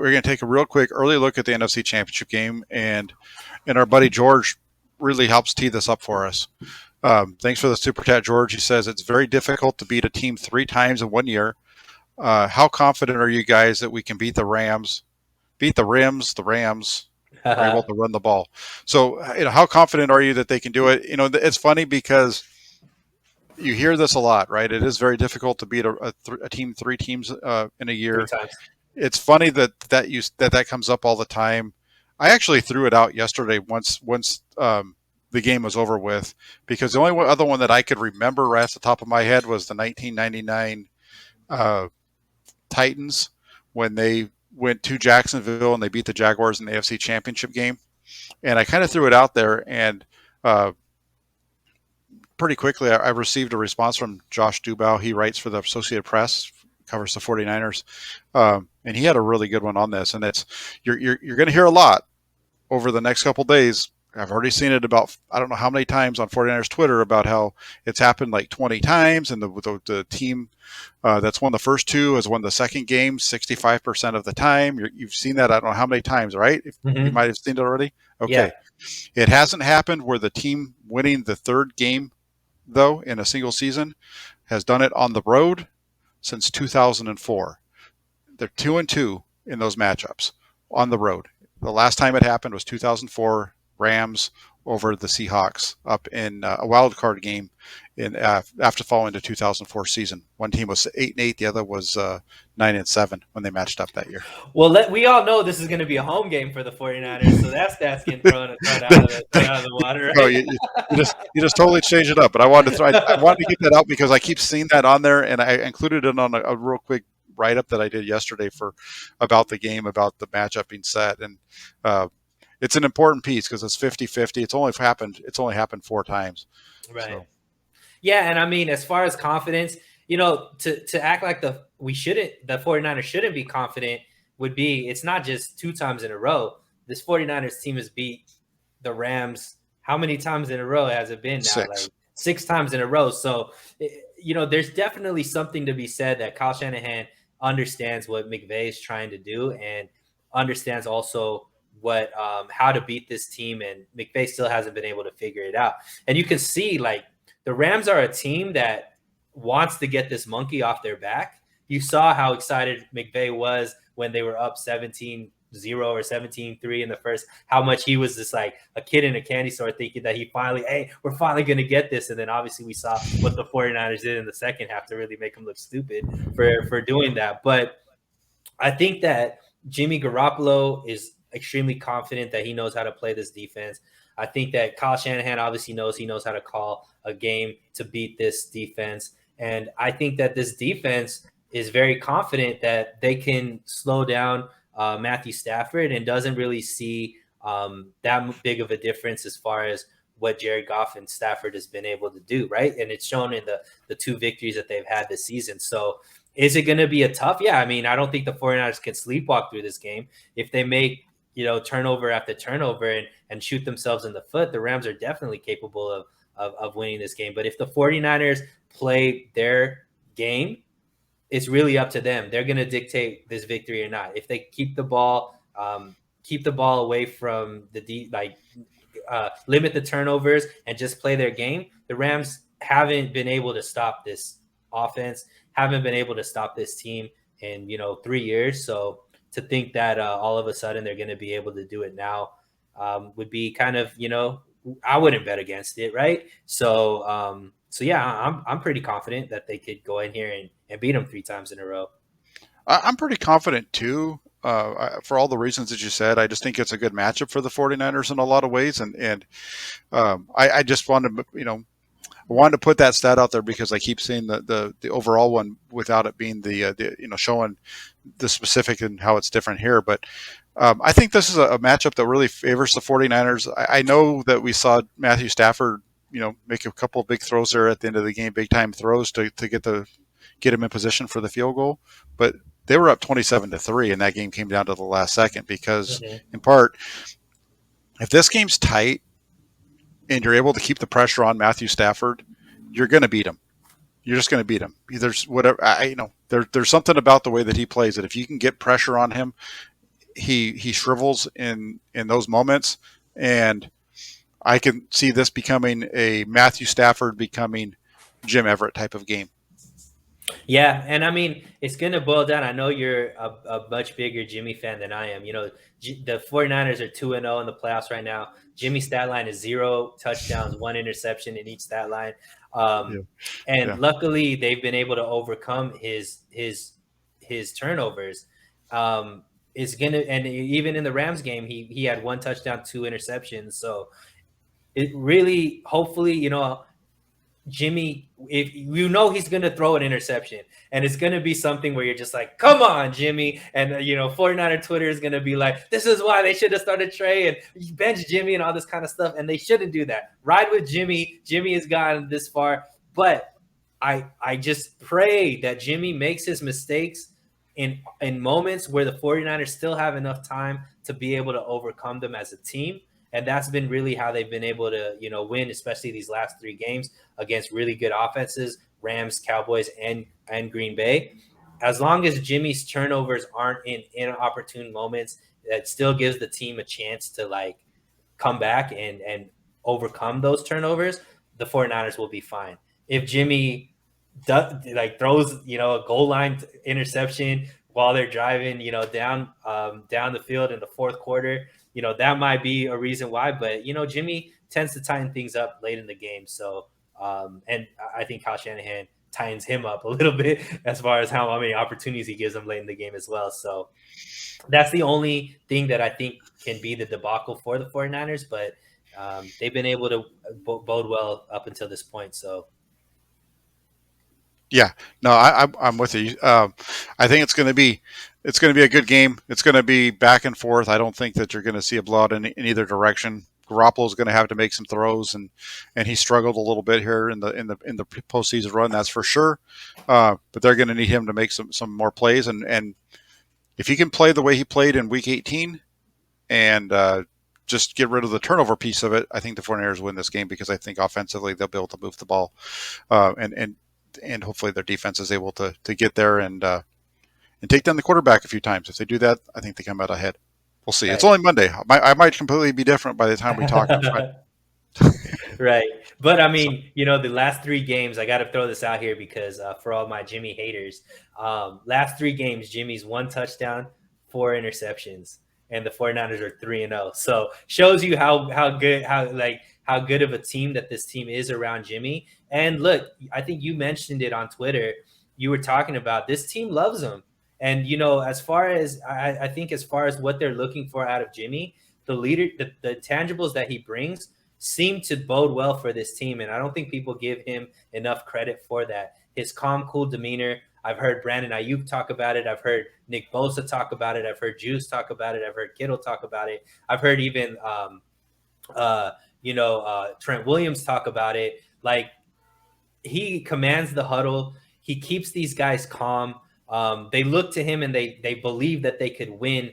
we're going to take a real quick early look at the NFC Championship game, and our buddy George really helps tee this up for us. Thanks for the super chat, George. He says it's very difficult to beat a team 3 times in 1 year. How confident are you guys that we can beat the Rams? Beat the Rams are able to run the ball. So, how confident are you that they can do it? It's funny because you hear this a lot, right? It is very difficult to beat a team 3 teams in a year. 3 times. It's funny that comes up all the time. I actually threw it out yesterday once the game was over with, because the only other one that I could remember right off the top of my head was the 1999 Titans, when they went to Jacksonville and they beat the Jaguars in the NFC Championship game. And I kind of threw it out there, and pretty quickly I received a response from Josh Dubow. He writes for the Associated Press, covers the 49ers, and he had a really good one on this. And it's you're going to hear a lot over the next couple of days. I've already seen it about, I don't know how many times on 49ers Twitter, about how it's happened like 20 times, and the team that's won the first 2 has won the second game 65% of the time. You've seen that, I don't know how many times, right? You might have seen it already. Okay. Yeah. It hasn't happened where the team winning the 3rd game, though, in a single season has done it on the road since 2004. They're 2-2 in those matchups on the road. The last time it happened was 2004. Rams over the Seahawks up in a wild card game after following the 2004 season. One team was 8-8, the other was 9-7 when they matched up that year. Well, we all know this is going to be a home game for the 49ers, so that's getting thrown out of the water. Right? No, you just totally changed it up. But I wanted to get that out because I keep seeing that on there, and I included it on a real quick write-up that I did yesterday about the game, about the matchup being set, and it's an important piece because it's 50-50. It's only happened 4 times. Right. So. Yeah, and I mean, as far as confidence, to act like the 49ers shouldn't be confident would be, it's not just 2 times in a row. This 49ers team has beat the Rams. How many times in a row has it been now? 6. Like 6 times in a row. So, there's definitely something to be said that Kyle Shanahan understands what McVay is trying to do and understands also how to beat this team, and McVay still hasn't been able to figure it out. And you can see, like, the Rams are a team that wants to get this monkey off their back. You saw how excited McVay was when they were up 17-0 or 17-3 in the first, how much he was just like a kid in a candy store thinking that we're finally going to get this. And then obviously we saw what the 49ers did in the second half to really make them look stupid for doing that. But I think that Jimmy Garoppolo is extremely confident that he knows how to play this defense. I think that Kyle Shanahan obviously knows how to call a game to beat this defense. And I think that this defense is very confident that they can slow down Matthew Stafford and doesn't really see that big of a difference as far as what Jared Goff and Stafford has been able to do, right? And it's shown in the 2 victories that they've had this season. So is it going to be a tough? Yeah, I mean, I don't think the 49ers can sleepwalk through this game. If they make turnover after turnover and shoot themselves in the foot, the Rams are definitely capable of winning this game. But if the 49ers play their game, it's really up to them. They're going to dictate this victory or not. If they keep the ball away from limit the turnovers and just play their game, the Rams haven't been able to stop this offense, haven't been able to stop this team in 3 years. So to think that all of a sudden they're going to be able to do it now would be kind of, I wouldn't bet against it, right? So yeah, I'm pretty confident that they could go in here and beat them 3 times in a row. I'm pretty confident too, for all the reasons that you said. I just think it's a good matchup for the 49ers in a lot of ways, and I just wanted to put that stat out there because I keep seeing the overall one without it being the showing the specific and how it's different here. But I think this is a matchup that really favors the 49ers. I know that we saw Matthew Stafford, make a couple of big throws there at the end of the game, big time throws to get him in position for the field goal. But they were up 27-3, and that game came down to the last second because, in part, if this game's tight and you're able to keep the pressure on Matthew Stafford, you're going to beat him. You're just going to beat him. There's something about the way that he plays that if you can get pressure on him, he shrivels in those moments, and I can see this becoming a Matthew Stafford becoming Jim Everett type of game. Yeah, and I mean, it's going to boil down. I know you're a much bigger Jimmy fan than I am. The 49ers are 2-0 in the playoffs right now. Jimmy's stat line is 0 touchdowns, 1 interception in each stat line. Yeah, And yeah, luckily, they've been able to overcome his turnovers. It's gonna, and even in the Rams game, he had 1 touchdown, 2 interceptions. So it really, hopefully, Jimmy, if he's going to throw an interception, and it's going to be something where you're just like, come on, Jimmy. And, 49er Twitter is going to be like, this is why they should have started Trey and bench Jimmy and all this kind of stuff. And they shouldn't do that. Ride with Jimmy. Jimmy has gotten this far. But I just pray that Jimmy makes his mistakes in moments where the 49ers still have enough time to be able to overcome them as a team. And that's been really how they've been able to, win, especially these last 3 games against really good offenses, Rams, Cowboys, and Green Bay. As long as Jimmy's turnovers aren't in inopportune moments, that still gives the team a chance to come back and overcome those turnovers, the 49ers will be fine. If Jimmy throws, a goal line interception while they're driving, down the field in the fourth quarter, that might be a reason why. But, Jimmy tends to tighten things up late in the game. So, and I think Kyle Shanahan tightens him up a little bit as far as how many opportunities he gives him late in the game as well. So that's the only thing that I think can be the debacle for the 49ers. But they've been able to bode well up until this point. So, yeah. No, I'm with you. I think it's going to be a good game. It's going to be back and forth. I don't think that you're going to see a blowout in either direction. Garoppolo is going to have to make some throws, and he struggled a little bit here in the postseason run. That's for sure. But they're going to need him to make some more plays, and if he can play the way he played in Week 18, and just get rid of the turnover piece of it, I think the 49ers win this game, because I think offensively they'll be able to move the ball, and hopefully their defense is able to get there and take down the quarterback a few times. If they do that, I think they come out ahead. We'll see. Right. It's only Monday. I might completely be different by the time we talk on Friday. Right. But I mean, the last 3 games, I got to throw this out here because for all my Jimmy haters, last 3 games, Jimmy's 1 touchdown, 4 interceptions, and the 49ers are 3-0. So shows you how good of a team that this team is around Jimmy. And look, I think you mentioned it on Twitter. You were talking about this team loves him. And, as far as I think as far as what they're looking for out of Jimmy, the tangibles that he brings seem to bode well for this team. And I don't think people give him enough credit for that. His calm, cool demeanor. I've heard Brandon Ayuk talk about it. I've heard Nick Bosa talk about it. I've heard Juice talk about it. I've heard Kittle talk about it. I've heard even, Trent Williams talk about it. He commands the huddle. He keeps these guys calm. They look to him and they believe that they could win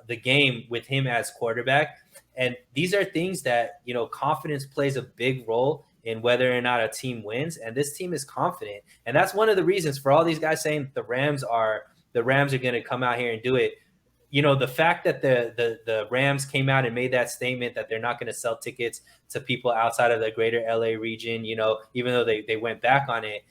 the game with him as quarterback. And these are things that, confidence plays a big role in whether or not a team wins. And this team is confident. And that's one of the reasons for all these guys saying the Rams are going to come out here and do it. The fact that the Rams came out and made that statement that they're not going to sell tickets to people outside of the greater LA region, even though they went back on it.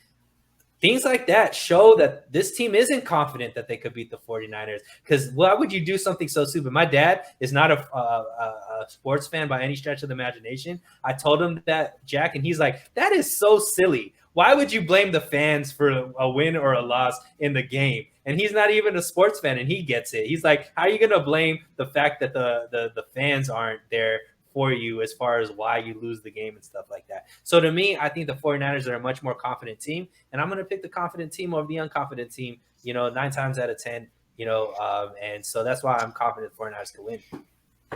Things like that show that this team isn't confident that they could beat the 49ers. Because why would you do something so stupid? My dad is not a sports fan by any stretch of the imagination. I told him that, Jack, and he's like, that is so silly. Why would you blame the fans for a win or a loss in the game? And he's not even a sports fan, and he gets it. He's like, how are you going to blame the fact that the fans aren't there for you as far as why you lose the game and stuff like that? So to me, I think the 49ers are a much more confident team, and I'm going to pick the confident team over the unconfident team, 9 times out of 10, and so that's why I'm confident the 49ers can win.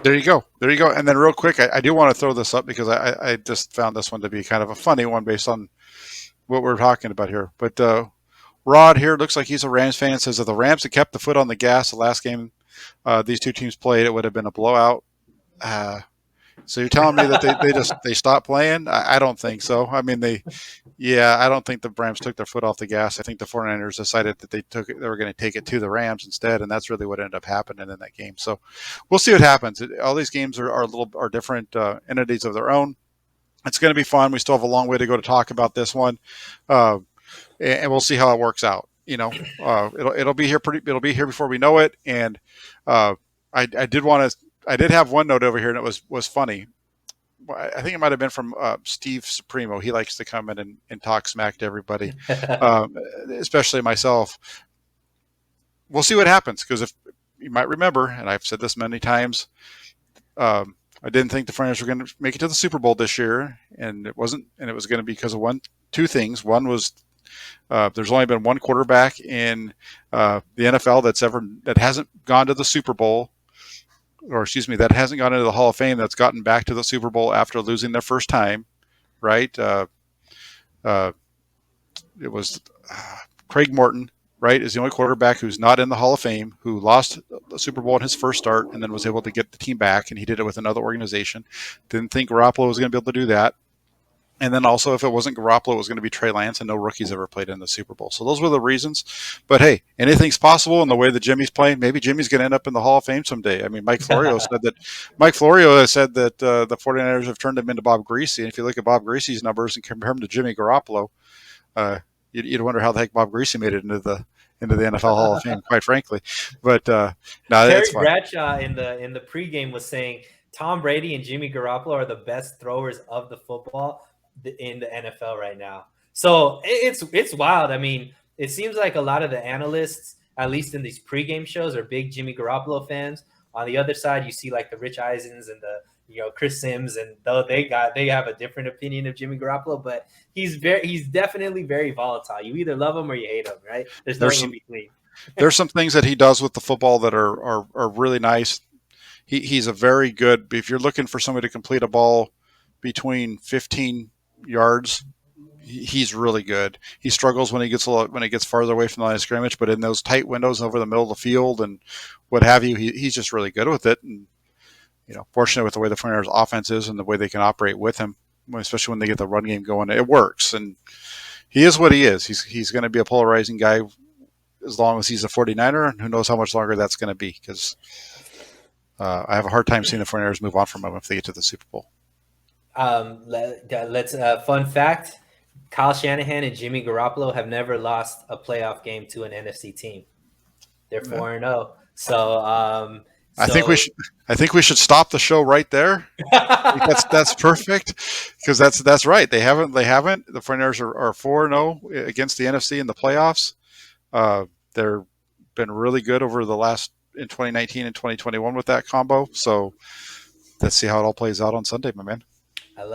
There you go. And then real quick, I do want to throw this up because I just found this one to be kind of a funny one based on what we're talking about here. But Rod here looks like he's a Rams fan. Says if the Rams had kept the foot on the gas the last game these two teams played, it would have been a blowout. So you're telling me that they stopped playing? I don't think so. I mean, I don't think the Rams took their foot off the gas. I think the 49ers decided that they were going to take it to the Rams instead, and that's really what ended up happening in that game. So we'll see what happens. All these games are different entities of their own. It's going to be fun. We still have a long way to go to talk about this one, uh, and we'll see how it works out. It'll be here it'll be here before we know it. And uh, I did have one note over here, and it was funny. I think it might have been from Steve Supremo. He likes to come in and talk smack to everybody, um, especially myself. We'll see what happens, because if you might remember, and I've said this many times, I didn't think the 49ers were going to make it to the Super Bowl this year, and it wasn't, and it was going to be because of two things. One was there's only been one quarterback in the NFL that hasn't gone to the Super Bowl, or excuse me, that hasn't gone into the Hall of Fame, that's gotten back to the Super Bowl after losing their first time, right? Uh, it was Craig Morton, right, is the only quarterback who's not in the Hall of Fame, who lost the Super Bowl in his first start and then was able to get the team back, and he did it with another organization. Didn't think Garoppolo was going to be able to do that. And then also, if it wasn't Garoppolo, it was going to be Trey Lance, and no rookies ever played in the Super Bowl. So those were the reasons. But hey, anything's possible in the way that Jimmy's playing. Maybe Jimmy's going to end up in the Hall of Fame someday. I mean, Mike Florio has said that the 49ers have turned him into Bob Greasy. And if you look at Bob Greasy's numbers and compare him to Jimmy Garoppolo, you'd wonder how the heck Bob Greasy made it into the NFL Hall of Fame, quite frankly. But no, that's fine. Bradshaw in the pregame was saying Tom Brady and Jimmy Garoppolo are the best throwers of the football in the NFL right now. So it's wild. I mean, it seems like a lot of the analysts, at least in these pregame shows, are big Jimmy Garoppolo fans. On the other side, you see like the Rich Eisens and the Chris Sims, and though they have a different opinion of Jimmy Garoppolo, but he's definitely very volatile. You either love him or you hate him, right? There's no in between. There's some things that he does with the football that are really nice. He's a very good, if you're looking for somebody to complete a ball between 15 yards, he's really good. He struggles when he gets farther away from the line of scrimmage, but in those tight windows over the middle of the field and what have you, he's just really good with it. And fortunately, with the way the 49ers offense is and the way they can operate with him, especially when they get the run game going, it works. And he is what he is. He's going to be a polarizing guy as long as he's a 49er, and who knows how much longer that's going to be, because I have a hard time seeing the 49ers move on from him if they get to the Super Bowl. Let's fun fact: Kyle Shanahan and Jimmy Garoppolo have never lost a playoff game to an NFC team. They're 4-0. So I think we should stop the show right there. That's perfect, because that's right. They haven't. The 49ers are 4-0 against the NFC in the playoffs. They've been really good over the last in 2019 and 2021 with that combo. So let's see how it all plays out on Sunday, my man. I love